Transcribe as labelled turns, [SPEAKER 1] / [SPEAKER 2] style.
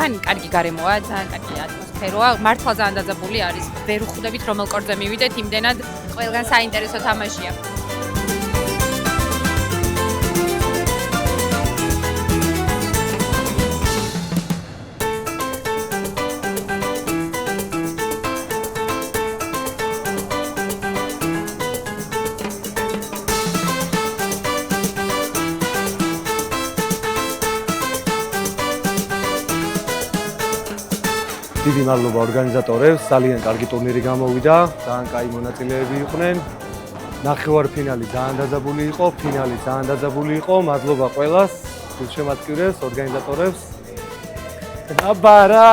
[SPEAKER 1] ძალიან კარგი გარემოა, ძალიან კარგი ატმოსფეროა. მართლა ძალიან დაძაბული არის. ვერ ვხვდებით რომელ კორტზე მივიდეთ, იმდენად ყველგან საინტერესო თამაშია.
[SPEAKER 2] დიდი მადლობა ორგანიზატორებს, ძალიან კარგი ტურნირი გამოვიდა, ძალიან კაი მონაწილეები იყვნენ. ნახევარფინალი ძალიან დაძაბული იყო, ფინალი ძალიან დაძაბული იყო. მადლობა ყველას, გულშემატკივრებს, ორგანიზატორებს. აბარა!